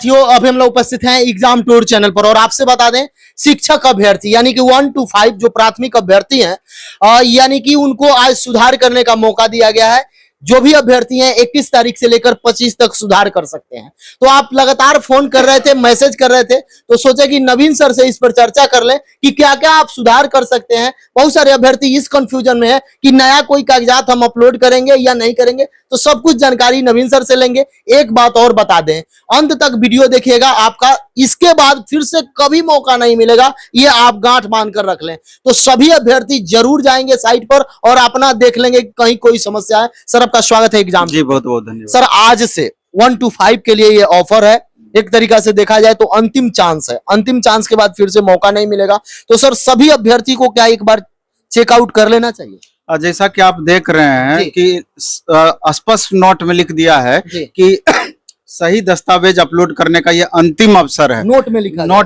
साथियों, अब हम लोग उपस्थित हैं एग्जाम टूर चैनल पर और आपसे बता दें, शिक्षक अभ्यर्थी यानी कि 1 to 5 जो प्राथमिक अभ्यर्थी हैं, यानी कि उनको आज सुधार करने का मौका दिया गया है। जो भी अभ्यर्थी हैं 21 तारीख से लेकर 25 तक सुधार कर सकते हैं। तो आप लगातार फोन कर रहे थे, मैसेज कर रहे थे, तो सोचे कि नवीन सर से इस पर चर्चा कर लें कि क्या क्या आप सुधार कर सकते हैं। बहुत सारे अभ्यर्थी इस कंफ्यूजन में है कि नया कोई कागजात हम अपलोड करेंगे या नहीं करेंगे, तो सब कुछ जानकारी नवीन सर से लेंगे। एक बात और बता दें, अंत तक वीडियो देखिएगा, आपका इसके बाद फिर से कभी मौका नहीं मिलेगा, ये आप गांठ बांध कर रख लें। तो सभी अभ्यर्थी जरूर जाएंगे साइट पर और अपना देख लेंगे कहीं कोई समस्या है। सर आपका स्वागत है एग्जाम। जी बहुत बहुत धन्यवाद सर, आज से 1 to 5 के लिए ये ऑफर है। एक तरीका से देखा जाए तो अंतिम चांस है, अंतिम चांस के बाद फिर से मौका नहीं मिलेगा। तो सर सभी अभ्यर्थी को क्या एक बार चेकआउट कर लेना चाहिए? जैसा कि आप देख रहे हैं कि स्पष्ट नोट में लिख दिया है कि सही दस्तावेज अपलोड करने का ये अंतिम अवसर है। नोट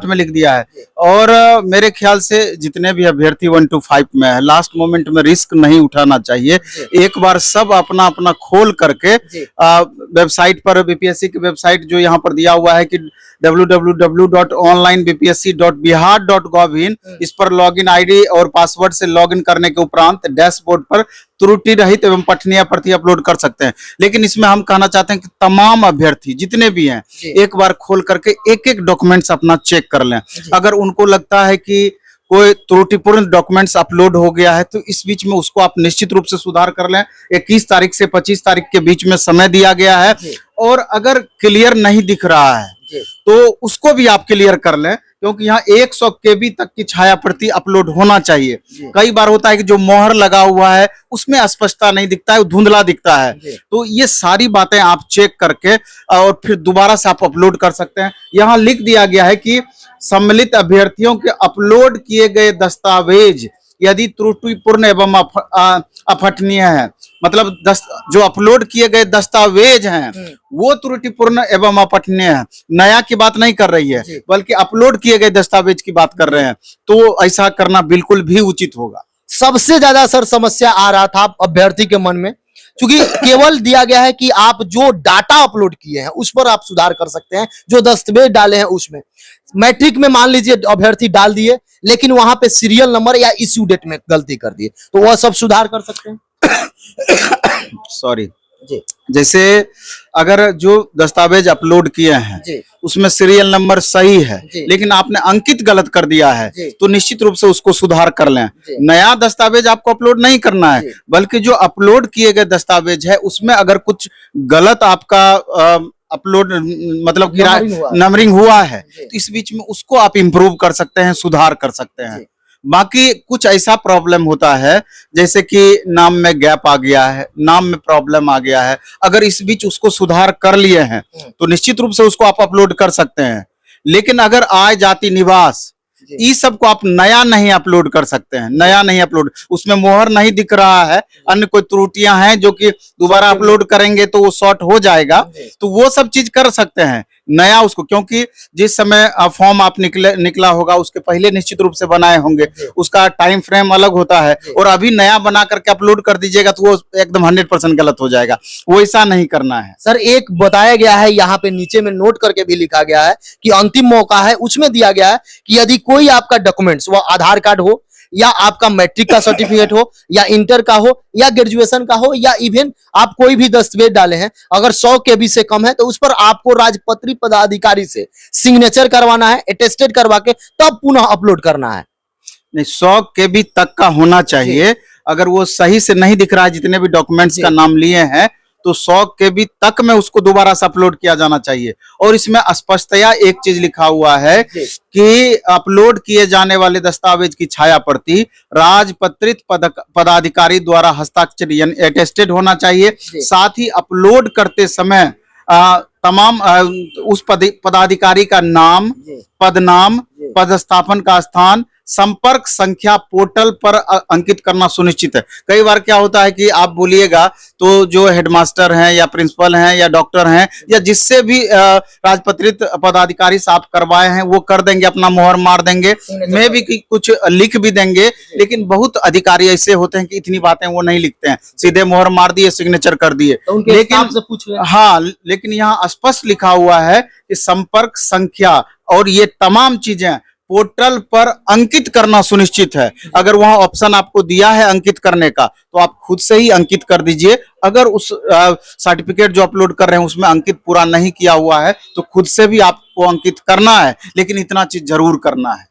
में लिख दिया है। और मेरे ख्याल से जितने भी अभ्यर्थी 1 to 5 में है, लास्ट मोमेंट में रिस्क नहीं उठाना चाहिए। एक बार सब अपना अपना खोल करके वेबसाइट पर, बीपीएससी की वेबसाइट जो यहाँ पर दिया हुआ है कि www.onlinebpsc.bihar.gov.in, इस पर लॉगिन आईडी और पासवर्ड से लॉगिन करने के उपरांत डैशबोर्ड पर त्रुटि रहित एवं पठनीय प्रति अपलोड कर सकते हैं। लेकिन इसमें हम कहना चाहते हैं कि तमाम अभ्यर्थी जितने भी हैं एक बार खोल करके एक एक डॉक्यूमेंट्स अपना चेक कर लें। अगर उनको लगता है कि कोई त्रुटिपूर्ण डॉक्यूमेंट्स अपलोड हो गया है तो इस बीच में उसको आप निश्चित रूप से सुधार कर लें। 21 तारीख से 25 तारीख के बीच में समय दिया गया है। और अगर क्लियर नहीं दिख रहा है तो उसको भी आप क्लियर कर लें, क्योंकि यहाँ 100 KB तक की छाया प्रति अपलोड होना चाहिए। कई बार होता है कि जो मोहर लगा हुआ है उसमें स्पष्टता नहीं दिखता है, धुंधला दिखता है। तो ये सारी बातें आप चेक करके और फिर दोबारा से आप अपलोड कर सकते हैं। यहाँ लिख दिया गया है कि सम्मिलित अभ्यर्थियों के अपलोड किए गए दस्तावेज यदि त्रुटिपूर्ण एवं अपठनीय है, मतलब जो अपलोड किए गए दस्तावेज हैं वो त्रुटिपूर्ण एवं अपठनीय है। नया की बात नहीं कर रही है, बल्कि अपलोड किए गए दस्तावेज की बात कर रहे हैं। तो ऐसा करना बिल्कुल भी उचित होगा। सबसे ज्यादा सर समस्या आ रहा था अभ्यर्थी के मन में, क्योंकि केवल दिया गया है कि आप जो डाटा अपलोड किए हैं उस पर आप सुधार कर सकते हैं, जो दस्तावेज डाले हैं उसमें। मैट्रिक में मान लीजिए अभ्यर्थी डाल दिए, लेकिन वहां पे सीरियल नंबर या इश्यू डेट में गलती कर दिए, तो वह सब सुधार कर सकते हैं। सॉरी जैसे अगर जो दस्तावेज अपलोड किए हैं उसमें सीरियल नंबर सही है लेकिन आपने अंकित गलत कर दिया है, तो निश्चित रूप से उसको सुधार कर लें। नया दस्तावेज आपको अपलोड नहीं करना है, बल्कि जो अपलोड किए गए दस्तावेज है उसमें अगर कुछ गलत आपका अपलोड मतलब नंबरिंग हुआ है तो इस बीच में उसको आप इंप्रूव कर सकते हैं, सुधार कर सकते हैं। बाकी कुछ ऐसा प्रॉब्लम होता है जैसे कि नाम में गैप आ गया है, नाम में प्रॉब्लम आ गया है, अगर इस बीच उसको सुधार कर लिए हैं तो निश्चित रूप से उसको आप अपलोड कर सकते हैं। लेकिन अगर आय जाति निवास इस सब को आप नया नहीं अपलोड कर सकते हैं। नया नहीं अपलोड, उसमें मोहर नहीं दिख रहा है, अन्य कोई त्रुटियां हैं जो कि दोबारा अपलोड करेंगे तो वो शॉर्ट हो जाएगा, तो वो सब चीज कर सकते हैं। नया उसको, क्योंकि जिस समय फॉर्म आप निकला होगा उसके पहले निश्चित रूप से बनाए होंगे, उसका टाइम फ्रेम अलग होता है, और अभी नया बना करके अपलोड कर दीजिएगा तो वो एकदम 100% गलत हो जाएगा। वो ऐसा नहीं करना है। सर एक बताया गया है, यहाँ पे नीचे में नोट करके भी लिखा गया है कि अंतिम मौका है, उसमें दिया गया है कि यदि कोई आपका डॉक्यूमेंट्स, वो आधार कार्ड हो या आपका मैट्रिक का सर्टिफिकेट हो या इंटर का हो या ग्रेजुएशन का हो या इवन आप कोई भी दस्तावेज डाले हैं, अगर 100 KB से कम है तो उस पर आपको राजपत्रित पदाधिकारी से सिग्नेचर करवाना है, अटेस्टेड करवा के तब पुनः अपलोड करना है। नहीं, 100 KB तक का होना चाहिए। अगर वो सही से नहीं दिख रहा है, जितने भी डॉक्यूमेंट्स का नाम लिए हैं, तो 100 KB तक में उसको दोबारा से अपलोड किया जाना चाहिए। और इसमें स्पष्टतया एक चीज लिखा हुआ है कि अपलोड किए जाने वाले दस्तावेज की छाया प्रति राजपत्रित पदाधिकारी द्वारा हस्ताक्षर यानी अटेस्टेड होना चाहिए। साथ ही अपलोड करते समय तमाम उस पदाधिकारी का नाम, पदनाम, पदस्थापन का स्थान, संपर्क संख्या पोर्टल पर अंकित करना सुनिश्चित है। कई बार क्या होता है कि आप बोलिएगा तो जो हेडमास्टर हैं या प्रिंसिपल हैं या डॉक्टर हैं या जिससे भी राजपत्रित पदाधिकारी से आप करवाए हैं वो कर देंगे, अपना मोहर मार देंगे, मैं भी कुछ लिख भी देंगे, लेकिन बहुत अधिकारी ऐसे होते हैं कि इतनी बातें वो नहीं लिखते हैं, सीधे मोहर मार दिए, सिग्नेचर कर दिए। तो उनके लेकिन से पूछ लें। हाँ, लेकिन यहाँ स्पष्ट लिखा हुआ है कि संपर्क संख्या और ये तमाम चीजें पोर्टल पर अंकित करना सुनिश्चित है। अगर वहां ऑप्शन आपको दिया है अंकित करने का तो आप खुद से ही अंकित कर दीजिए। अगर उस सर्टिफिकेट जो अपलोड कर रहे हैं उसमें अंकित पूरा नहीं किया हुआ है तो खुद से भी आपको अंकित करना है, लेकिन इतना चीज जरूर करना है।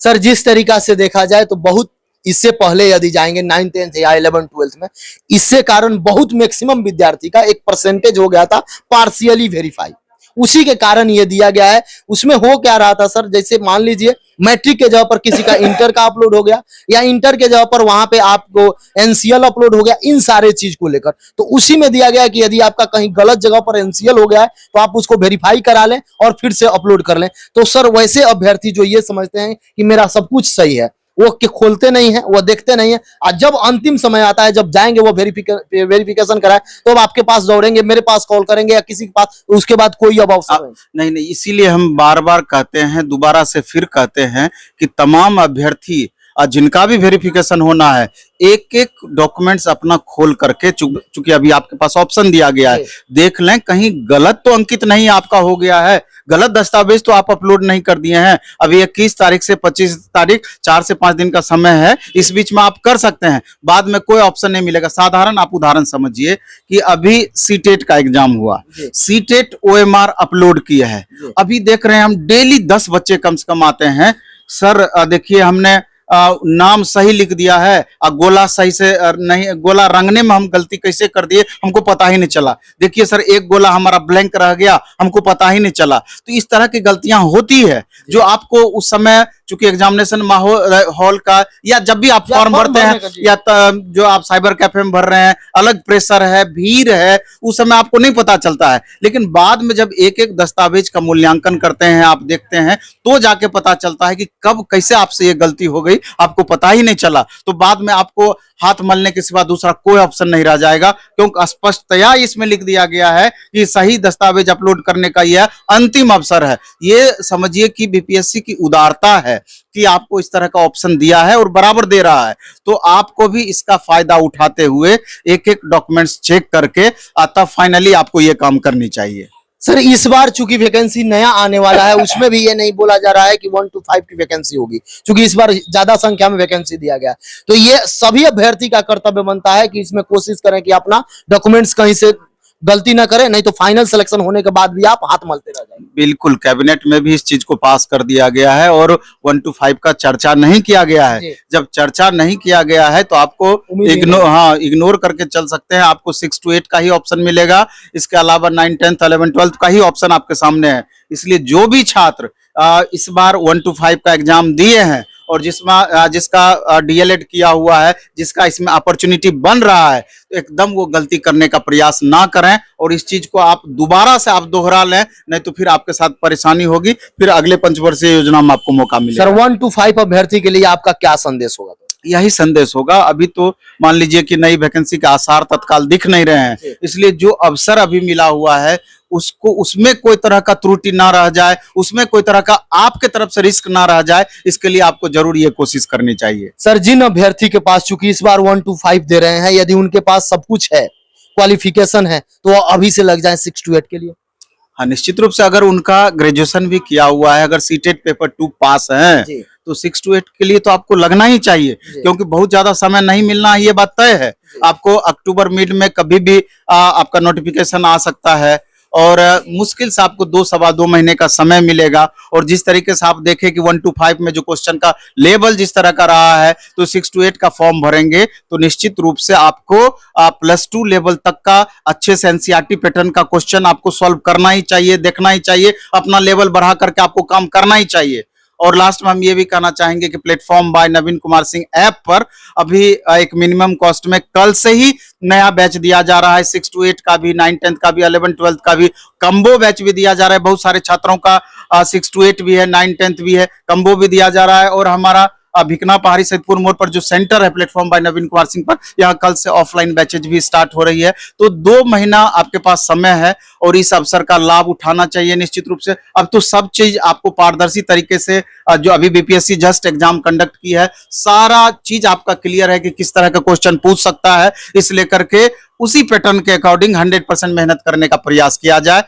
सर जिस तरीका से देखा जाए तो बहुत इससे पहले यदि जाएंगे 9th 10th या 11th 12th में, इससे कारण बहुत मैक्सिमम विद्यार्थी का एक परसेंटेज हो गया था पार्शियली वेरीफाई, उसी के कारण ये दिया गया है। उसमें हो क्या रहा था सर, जैसे मान लीजिए मैट्रिक के जगह पर किसी का इंटर का अपलोड हो गया या इंटर के जगह पर वहां पे आपको एनसीएल अपलोड हो गया, इन सारे चीज को लेकर तो उसी में दिया गया कि यदि आपका कहीं गलत जगह पर एनसीएल हो गया है तो आप उसको वेरीफाई करा लें और फिर से अपलोड कर लें। तो सर वैसे अभ्यर्थी जो ये समझते हैं कि मेरा सब कुछ सही है, वो खोलते नहीं है, वो देखते नहीं है, और जब अंतिम समय आता है, जब जाएंगे वो वेरिफिकेशन कराए तो अब आपके पास दौड़ेंगे, मेरे पास कॉल करेंगे या किसी के पास, उसके बाद कोई अब अवसर नहीं, इसीलिए हम बार बार कहते हैं, दोबारा से फिर कहते हैं कि तमाम अभ्यर्थी जिनका भी वेरिफिकेशन होना है एक एक डॉक्यूमेंट्स अपना खोल करके, चूंकि अभी आपके पास ऑप्शन दिया गया है, देख लें कहीं गलत तो अंकित नहीं आपका हो गया है, गलत दस्तावेज तो आप अपलोड नहीं कर दिए हैं। अभी 21 तारीख से 25 तारीख 4 से 5 दिन का समय है, इस बीच में आप कर सकते हैं, बाद में कोई ऑप्शन नहीं मिलेगा। साधारण आप उदाहरण समझिए कि अभी सीटेट का एग्जाम हुआ, सीटेट ओएमआर अपलोड किया है, अभी देख रहे हैं हम डेली 10 बच्चे कम से कम आते हैं, सर देखिए हमने नाम सही लिख दिया है, गोला सही से नहीं, गोला रंगने में हम गलती कैसे कर दिए हमको पता ही नहीं चला, देखिए सर एक गोला हमारा ब्लैंक रह गया, हमको पता ही नहीं चला। तो इस तरह की गलतियां होती है जो आपको उस समय, चूंकि एग्जामिनेशन हॉल का या जब भी आप फॉर्म भरते हैं या जो आप साइबर कैफे में भर रहे हैं, अलग प्रेशर है, भीड़ है, उस समय आपको नहीं पता चलता है, लेकिन बाद में जब एक एक दस्तावेज का मूल्यांकन करते हैं, आप देखते हैं तो जाके पता चलता है कि कब कैसे आपसे ये गलती हो गई, आपको पता ही नहीं चला। तो बाद में आपको हाथ मलने के सिवा दूसरा कोई ऑप्शन नहीं रह जाएगा, क्योंकि स्पष्टतया इसमें लिख दिया गया है कि सही दस्तावेज अपलोड करने का यह अंतिम अवसर है। ये समझिए कि बीपीएससी की उदारता है कि आपको इस तरह का ऑप्शन दिया है और बराबर दे रहा है, तो आपको भी इसका फायदा उठाते हुए एक एक डॉक्यूमेंट्स चेक करके तब फाइनली आपको ये काम करनी चाहिए। सर इस बार चूंकि वैकेंसी नया आने वाला है, उसमें भी ये नहीं बोला जा रहा है कि 1 to 5 की वैकेंसी होगी, क्योंकि इस बार ज्यादा संख्या में वैकेंसी दिया गया है। तो ये सभी अभ्यर्थी का कर्तव्य बनता है कि इसमें कोशिश करें कि अपना डॉक्यूमेंट्स कहीं से गलती ना करें, नहीं तो फाइनल सिलेक्शन होने के बाद भी आप हाथ मलते रह जाएंगे। बिल्कुल, कैबिनेट में भी इस चीज को पास कर दिया गया है और 1 to 5 का चर्चा नहीं किया गया है। जब चर्चा नहीं किया गया है तो आपको इग्नोर करके चल सकते हैं, आपको 6 to 8 का ही ऑप्शन मिलेगा, इसके अलावा 9, 10, 11, 12 का ही ऑप्शन आपके सामने है। इसलिए जो भी छात्र इस बार 1 to 5 का एग्जाम दिए हैं और जिसका डीएलएड किया हुआ है, जिसका इसमें अपॉर्चुनिटी बन रहा है, तो एकदम वो गलती करने का प्रयास ना करें और इस चीज को आप दोबारा से आप दोहरा लें, नहीं तो फिर आपके साथ परेशानी होगी, फिर अगले पंचवर्षीय योजना में आपको मौका मिलेगा। सर 1 to 5 अभ्यर्थी के लिए आपका क्या संदेश होगा? यही संदेश होगा। अभी तो मान लीजिए कि नई वैकेंसी के आसार तत्काल दिख नहीं रहे हैं, इसलिए जो अवसर अभी मिला हुआ है उसको, उसमें कोई तरह का त्रुटि ना रह जाए, उसमें कोई तरह का आपके तरफ से रिस्क ना रह जाए, इसके लिए आपको जरूर ये कोशिश करनी चाहिए। सर जिन अभ्यर्थी के पास चूंकि इस बार 1 to 5 दे रहे हैं, यदि उनके पास सब कुछ है, क्वालिफिकेशन है, तो अभी से लग जाए 6 to 8 के लिए। हाँ, निश्चित रूप से अगर उनका ग्रेजुएशन भी किया हुआ है, अगर सीटेट पेपर 2 पास है तो 6 to 8 के लिए तो आपको लगना ही चाहिए, क्योंकि बहुत ज्यादा समय नहीं मिलना है, ये बात तय है। आपको अक्टूबर मिड में कभी भी आपका नोटिफिकेशन आ सकता है और मुश्किल से आपको 2-2.25 महीने का समय मिलेगा। और जिस तरीके से आप देखें कि 1 to 5 में जो क्वेश्चन का लेवल जिस तरह का रहा है, तो 6 to 8 का फॉर्म भरेंगे तो निश्चित रूप से आपको +2 लेवल तक का अच्छे से एनसीईआरटी पैटर्न का क्वेश्चन आपको सॉल्व करना ही चाहिए, देखना ही चाहिए, अपना लेवल बढ़ा करके आपको काम करना ही चाहिए। और लास्ट में हम ये भी कहना चाहेंगे कि प्लेटफॉर्म बाय नवीन कुमार सिंह ऐप पर अभी एक मिनिमम कॉस्ट में कल से ही नया बैच दिया जा रहा है, 6 to 8 का भी, 9, 10 का भी, 11, 12 का भी कम्बो बैच भी दिया जा रहा है। बहुत सारे छात्रों का 6 to 8 भी है, 9, 10 भी है, कम्बो भी दिया जा रहा है। और हमारा भिकना पहाड़ी सैदपुर मोड़ पर जो सेंटर है प्लेटफॉर्म बाय नवीन कुमार सिंह पर, यहाँ कल से ऑफलाइन बैचेज भी स्टार्ट हो रही है। तो 2 महीना आपके पास समय है और इस अवसर का लाभ उठाना चाहिए निश्चित रूप से। अब तो सब चीज आपको पारदर्शी तरीके से जो अभी बीपीएससी जस्ट एग्जाम कंडक्ट की है, सारा चीज आपका क्लियर है कि किस तरह का क्वेश्चन पूछ सकता है। इस लेकर के उसी पैटर्न के अकॉर्डिंग 100% मेहनत करने का प्रयास किया जाए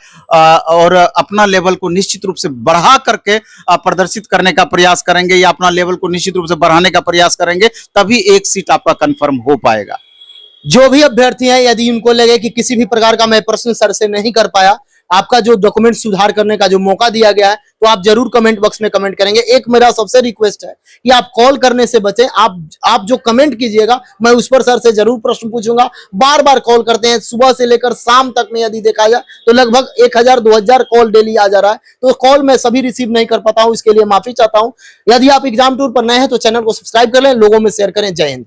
और अपना लेवल को निश्चित रूप से बढ़ा करके प्रदर्शित करने का प्रयास करेंगे या अपना लेवल को निश्चित रूप से बढ़ाने का प्रयास करेंगे, तभी एक सीट आपका कंफर्म हो पाएगा। जो भी अभ्यर्थी हैं, यदि उनको लगे कि किसी भी प्रकार का मैं प्रश्न सर से नहीं कर पाया, आपका जो डॉक्यूमेंट सुधार करने का जो मौका दिया गया है, तो आप जरूर कमेंट बॉक्स में कमेंट करेंगे। एक मेरा सबसे रिक्वेस्ट है कि आप कॉल करने से बचें। आप जो कमेंट कीजिएगा, मैं उस पर सर से जरूर प्रश्न पूछूंगा। बार बार कॉल करते हैं, सुबह से लेकर शाम तक में यदि देखा जाए तो लगभग 1000-2000 कॉल डेली आ जा रहा है। तो कॉल मैं सभी रिसीव नहीं कर पाता हूं, इसके लिए माफी चाहता हूं। यदि आप एग्जाम टूर पर नए हैं तो चैनल को सब्सक्राइब कर लें, लोगों में शेयर करें। जय हिंद।